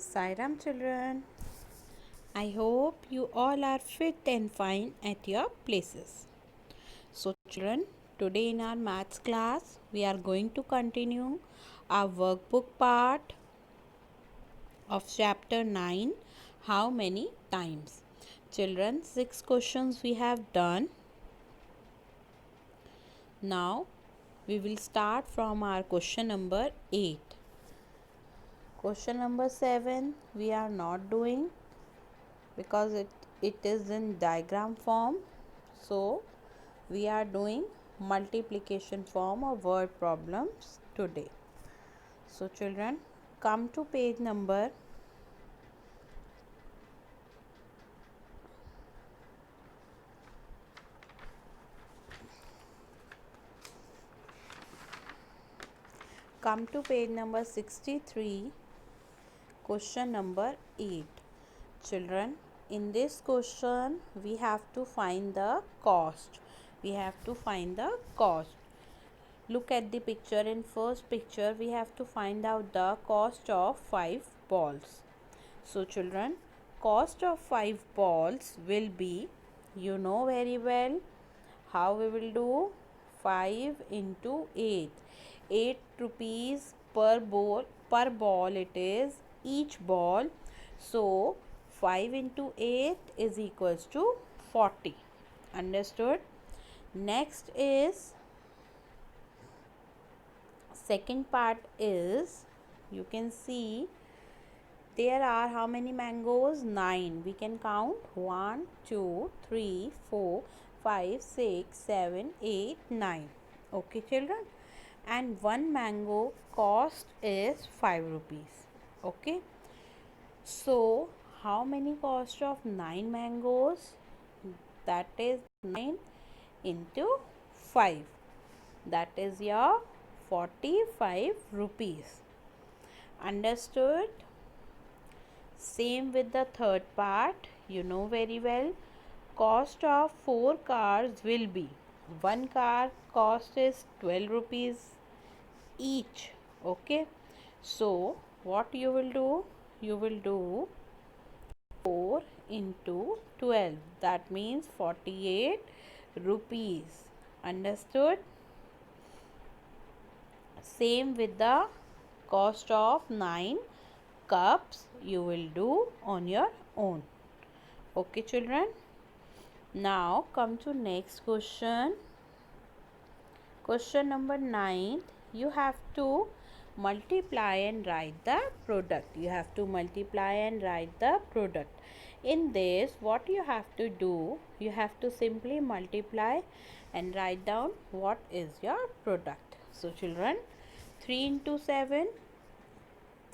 Sairam children, I hope you all are fit and fine at your places. So children, today in our maths class we are going to continue our workbook part of chapter 9, how many times. Children, 6 questions we have done. Now we will start from our question number 8. Question number 7 we are not doing because it is in diagram form, so we are doing multiplication form of word problems today. So children, come to page number 63, question number 8. Children, in this question we have to find the cost. Look at the picture. In first picture we have to find out the cost of 5 balls. So children, cost of 5 balls will be, you know very well how we will do. 5 into 8. 8 rupees per ball it is, each ball. So 5 into 8 is equals to 40. Understood? Next is second part is, you can see there are how many mangoes? 9. We can count 1, 2, 3, 4, 5, 6, 7, 8, 9. Okay children? And one mango cost is 5 rupees. Okay? So how many cost of 9 mangoes? That is 9 into 5. That is your 45 rupees. Understood? Same with the third part. You know very well. Cost of 4 cars will be, one car cost is 12 rupees each. Okay? So what you will do? You will do 4 into 12. That means 48 rupees. Understood? Same with the cost of 9 cups you will do on your own. Okay children? Now come to next question. Question number 9. You have to multiply and write the product. In this, what you have to do? You have to simply multiply and write down what is your product. So children, 3 into 7.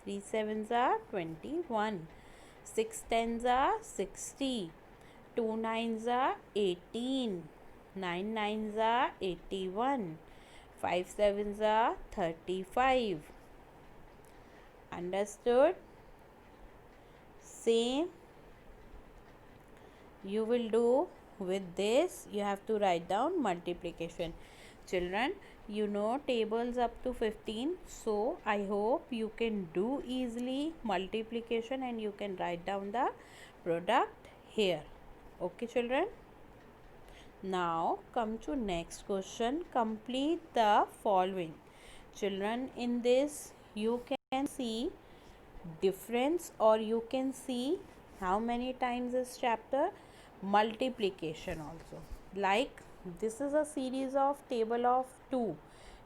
3 sevens are 21. 6 tens are 60. 2 nines are 18. 9 nines are 81. 5 sevens are 35. Understood? Same you will do with this. You have to write down multiplication. Children, you know tables up to 15, so I hope you can do easily multiplication and you can write down the product here. Okay children? Now come to next question. Complete the following. Children, in this you can see difference, or you can see how many times this chapter multiplication also. Like this is a series of table of 2.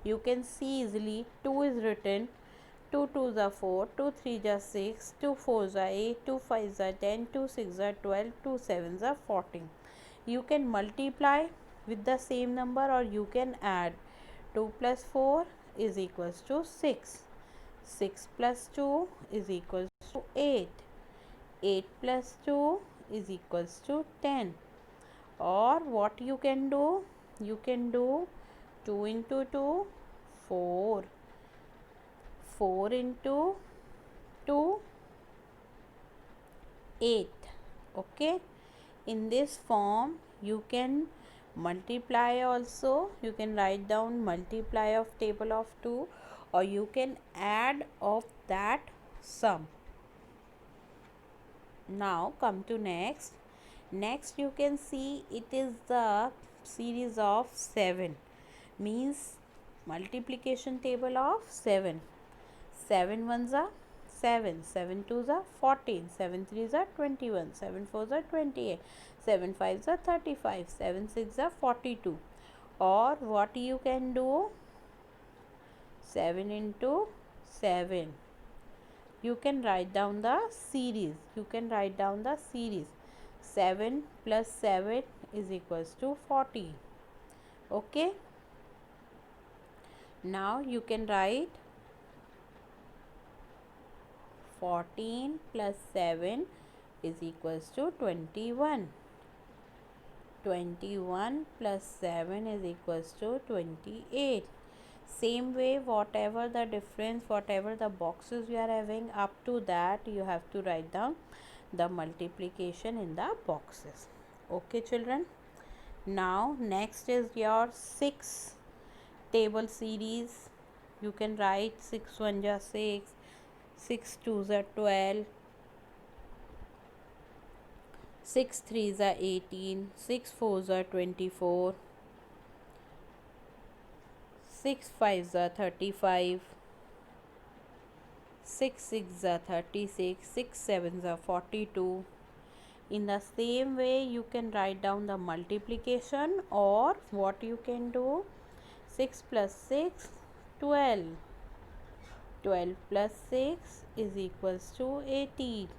You can see easily 2 is written. 2 2s are 4, 2 3s are 6, 2 4s are 8, 2 5s are 10, 2 6s are 12, 2 7s are 14. You can multiply with the same number, or you can add. 2 plus 4 is equals to 6. 6 plus 2 is equals to 8. 8 plus 2 is equals to 10. Or what you can do? You can do 2 into 2, 4. 4 into 2, 8. Okay? In this form you can multiply also. You can write down multiply of table of 2, or you can add of that sum. Now come to next you can see it is the series of 7, means multiplication table of 7. 7 ones are 7, 7 twos are 14, 7 threes are 21, 7 fours are 28, 7 fives are 35, 7 six are 42. Or what you can do, 7 into 7. You can write down the series. 7 plus 7 is equals to 40. Okay. Now you can write 14 plus 7 is equals to 21. 21 plus 7 is equals to 28. Same way, whatever the difference, whatever the boxes you are having, up to that you have to write down the multiplication in the boxes. Okay children. Now next is your 6 table series. You can write 6 1 ja 6, 6 2 are 12, 6 3 are 18, 6 4 are 24, 6 5 are 35, 6 6 are 36, 6 7 are 42. In the same way you can write down the multiplication, or what you can do, 6 plus 6 12, 12 plus 6 is equals to 18,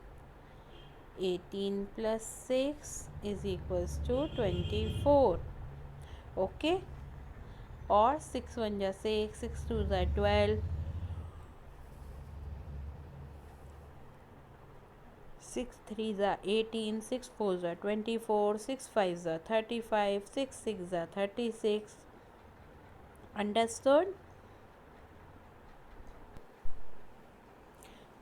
18 plus 6 is equals to 24. Okay. Or 6 1 ja 6, 6 2 are 12, 6 3 are 18, 6 4 are 24, 6 5 are 35, 6 6 are 36. Understood?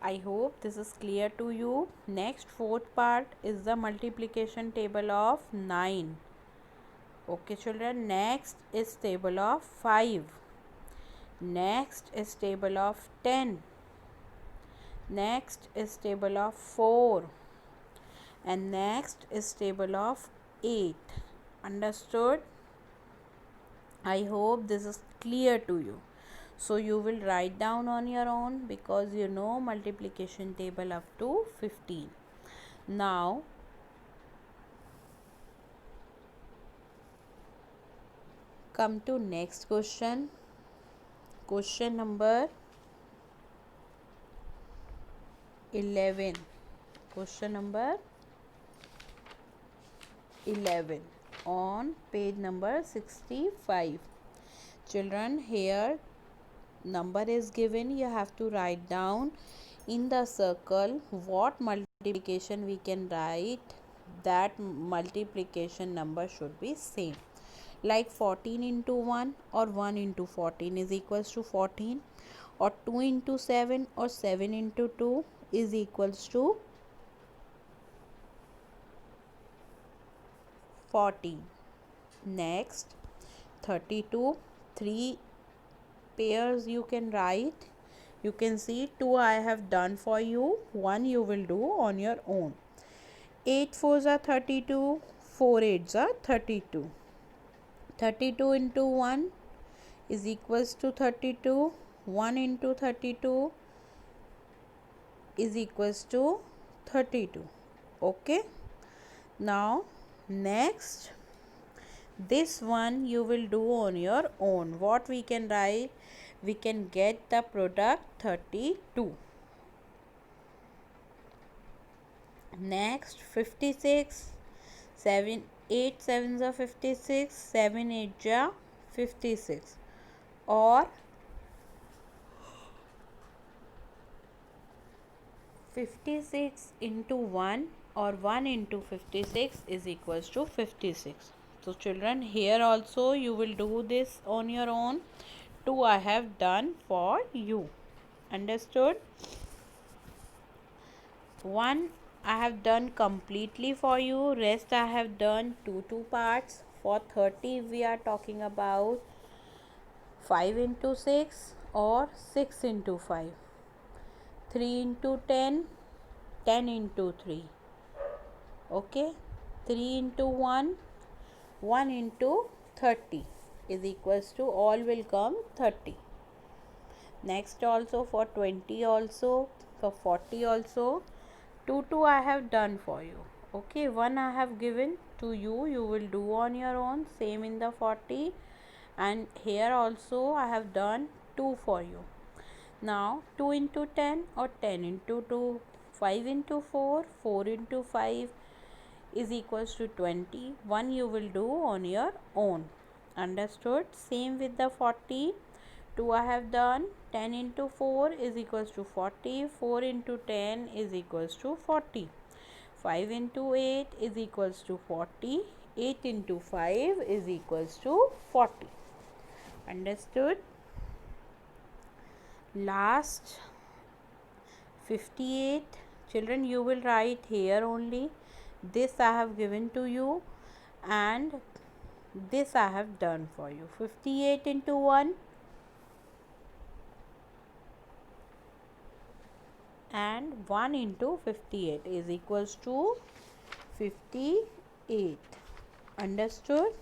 I hope this is clear to you. Next, fourth part is the multiplication table of 9. Okay children, next is table of 5. Next is table of 10. Next is table of 4. And next is table of 8. Understood? I hope this is clear to you. So you will write down on your own, because you know multiplication table up to 15. Now come to next question. Question number 11. Question number 11 on page number 65. Children, here number is given. You have to write down in the circle what multiplication we can write. That multiplication number should be same. Like 14 into 1 or 1 into 14 is equals to 14, or 2 into 7 or 7 into 2 is equals to 40. Next, 32, 3 pairs you can write. You can see 2 I have done for you, 1 you will do on your own. 8 4s are 32, 4 8s are 32. 32 into 1 is equals to 32. 1 into 32 is equals to 32. Okay. Now next, this one you will do on your own. What we can write? We can get the product 32. Next, 56. 7 8 7s are 56, 7 8 ja 56. Or 56 into 1 or 1 into 56 is equals to 56. So children, here also you will do this on your own. 2 I have done for you. Understood? 1 I have done completely for you. Rest I have done two parts. For 30 we are talking about 5 into 6 or 6 into 5. 3 into 10, 10 into 3. Okay, 3 into 1, 1 into 30 is equals to, all will come 30. Next also for 20 also, for 40 also, 2 I have done for you. Okay, 1 I have given to you, you will do on your own, same in the 40, and here also I have done 2 for you. Now 2 into 10 or 10 into 2, 5 into 4, 4 into 5 is equals to 20. 1 you will do on your own. Understood? Same with the 40. 2 I have done. 10 into 4 is equals to 40. 4 into 10 is equals to 40. 5 into 8 is equals to 40. 8 into 5 is equals to 40. Understood? Last 58. Children, you will write here only. This I have given to you and this I have done for you. 58 into 1 and 1 into 58 is equals to 58. Understood?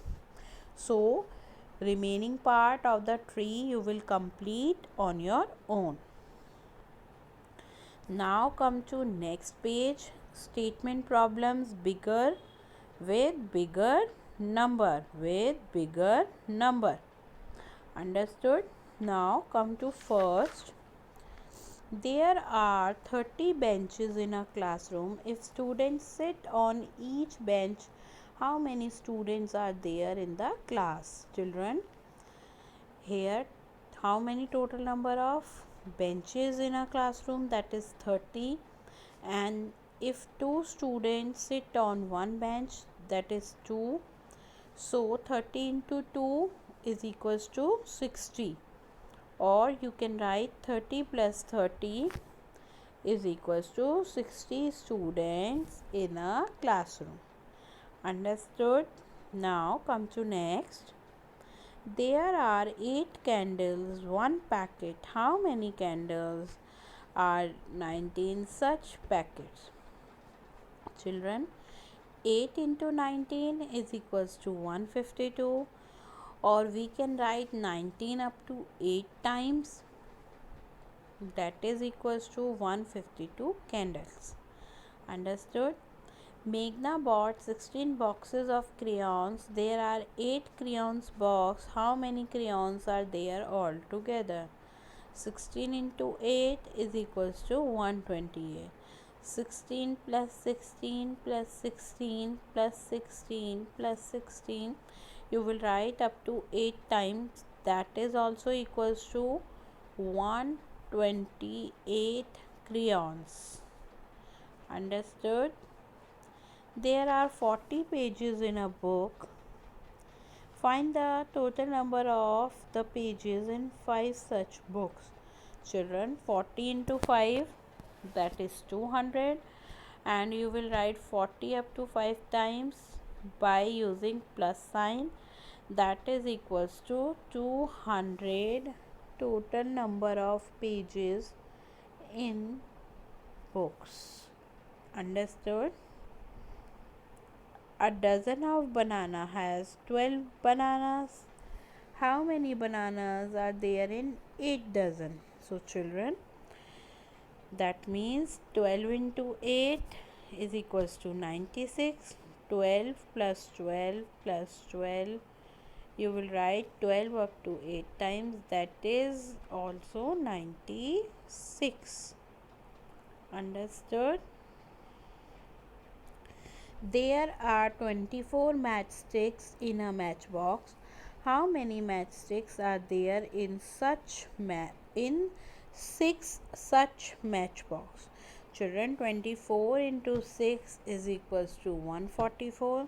So remaining part of the tree you will complete on your own. Now come to next page. Statement problems bigger with bigger number, with bigger number. Understood? Now come to first. There are 30 benches in a classroom. If students sit on each bench, how many students are there in the class? Children, here how many total number of benches in a classroom? That is 30. And if 2 students sit on one bench, that is 2. So 30 into 2 is equals to 60. Or you can write 30 plus 30 is equals to 60 students in a classroom. Understood? Now come to next. There are 8 candles, 1 packet. How many candles are 19 such packets? Children, 8 into 19 is equals to 152, or we can write 19 up to 8 times, that is equals to 152 candles. Understood? Meghna bought 16 boxes of crayons. There are 8 crayons box. How many crayons are there altogether? 16 into 8 is equals to 128. 16 plus 16 plus 16 plus 16 plus 16, you will write up to 8 times, that is also equals to 128 crayons. Understood? There are 40 pages in a book. Find the total number of the pages in 5 such books. Children, 40 into 5, that is 200, and you will write 40 up to 5 times by using plus sign, that is equals to 200 total number of pages in books. Understood? A dozen of banana has 12 bananas. How many bananas are there in 8 dozen? So children, that means 12 into 8 is equals to 96. 12 plus 12 plus 12, you will write 12 up to 8 times, that is also 96. Understood? There are 24 matchsticks in a matchbox. How many matchsticks are there in in 6 such matchbox? Children, 24 into 6 is equals to 144.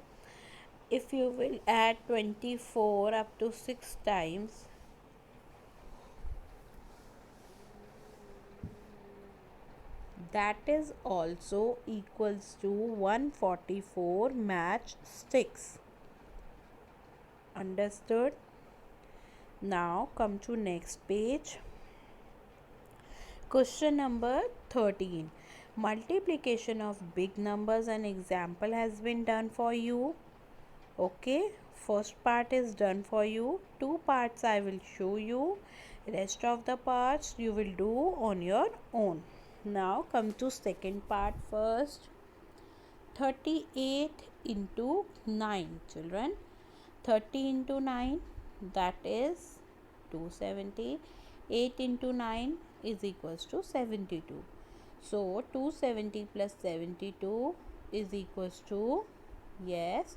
If you will add 24 up to 6 times, that is also equals to 144 matchsticks. Understood? Now come to next page. Question number 13. Multiplication of big numbers, an example has been done for you. Okay, first part is done for you. Two parts I will show you. Rest of the parts you will do on your own. Now come to second part first. 38 into 9, children. 30 into 9, that is 270. 8 into 9 is equals to 72. So 270 plus 72 is equals to, yes,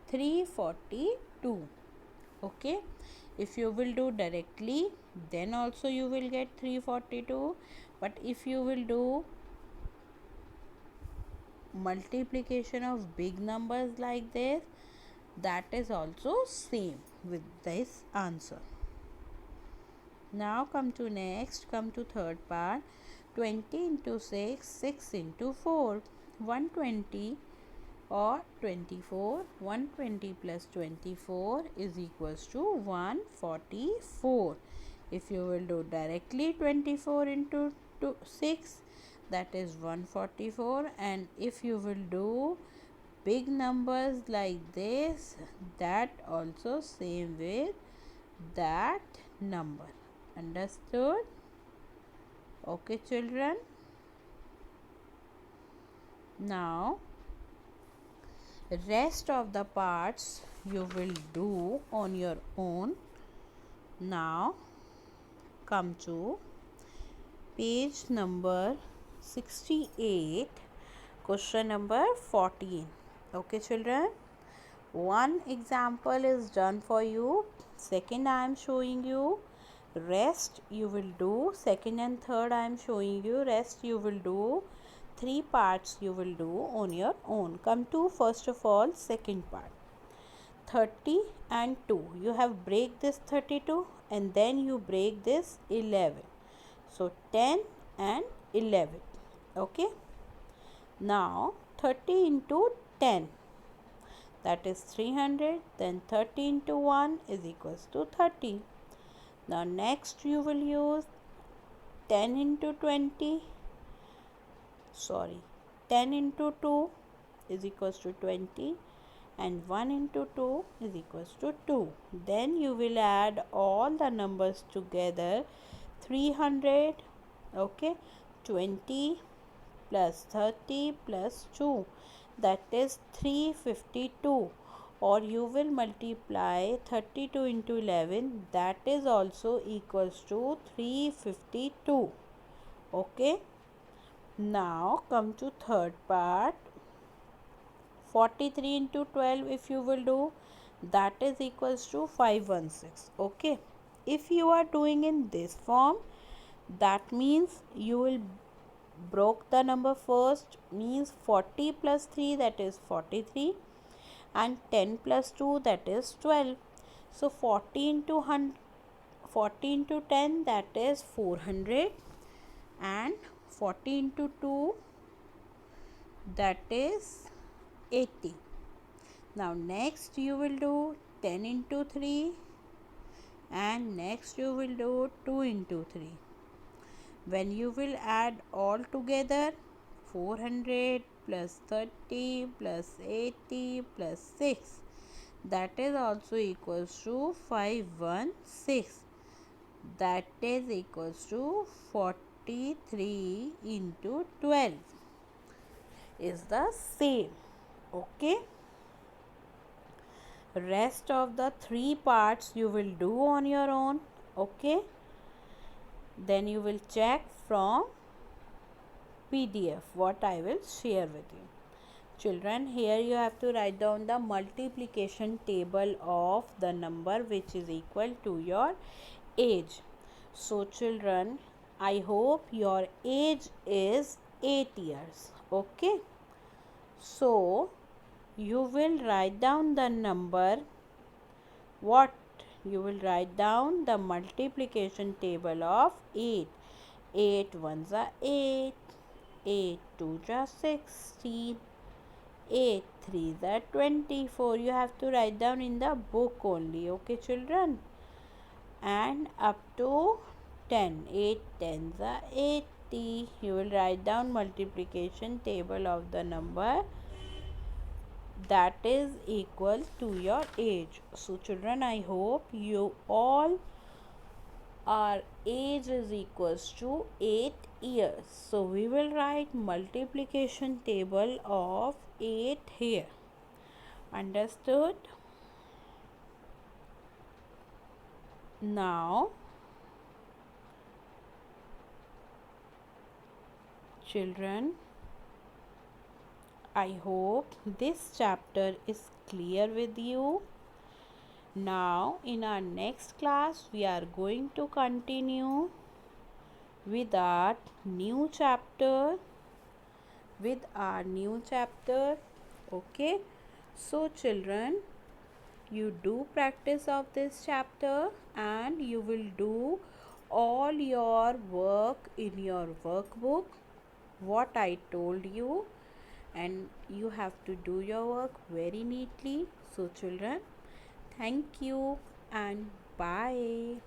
342. Okay, if you will do directly, then also you will get 342. But if you will do multiplication of big numbers like this, that is also same with this answer. Now come to third part. 20 into 6, 6 into 4, 120 or 24. 120 plus 24 is equals to 144. If you will do directly 24 into 6, that is 144. And if you will do big numbers like this, that also same with that number. Understood? Okay, children. Now rest of the parts you will do on your own. Now come to page number 68, question number 14. Okay, children, one example is done for you. Second I am showing you. Rest you will do. Second and third I am showing you. Rest you will do. Three parts you will do on your own. Come to first of all second part. 30 and 2. You have break this 32 and then you break this 11. So 10 and 11. Okay. Now 30 into 10. That is 300. Then 30 into 1 is equals to 30. Now next you will use 10 into 20. 10 into 2 is equals to 20. And 1 into 2 is equals to 2. Then you will add all the numbers together. 300, okay, 20 plus 30 plus 2, that is 352. Or you will multiply 32 into 11, that is also equals to 352. Okay. Now come to third part. 43 into 12 if you will do, that is equals to 516. Okay, if you are doing in this form, that means you will broke the number first, means 40 plus 3, that is 43, and 10 plus 2, that is 12. So 40 into 10, that is 400, and 40 into 2, that is 80. Now next you will do 10 into 3, and next you will do 2 into 3. When you will add all together, 400 plus 30 plus 80 plus 6, that is also equals to 516. That is equals to 43 into 12 is the same. Okay, rest of the three parts you will do on your own. Okay, then you will check from PDF what I will share with you. Children, here you have to write down the multiplication table of the number which is equal to your age. So children, I hope your age is 8 years. Okay, so you will write down the number. What? You will write down the multiplication table of 8. 8 ones are 8, 8 twos are 16, 8 threes are 24. You have to write down in the book only. Okay, children? And up to 10. 8 tens are 80. 80. You will write down multiplication table of the number that is equal to your age. So children, I hope you all our age is equals to 8 years. So we will write multiplication table of 8 here. Understood? Now children, I hope this chapter is clear with you. Now in our next class we are going to continue with our new chapter Okay, so children, you do practice of this chapter and you will do all your work in your workbook what I told you, and you have to do your work very neatly. So children, thank you and bye.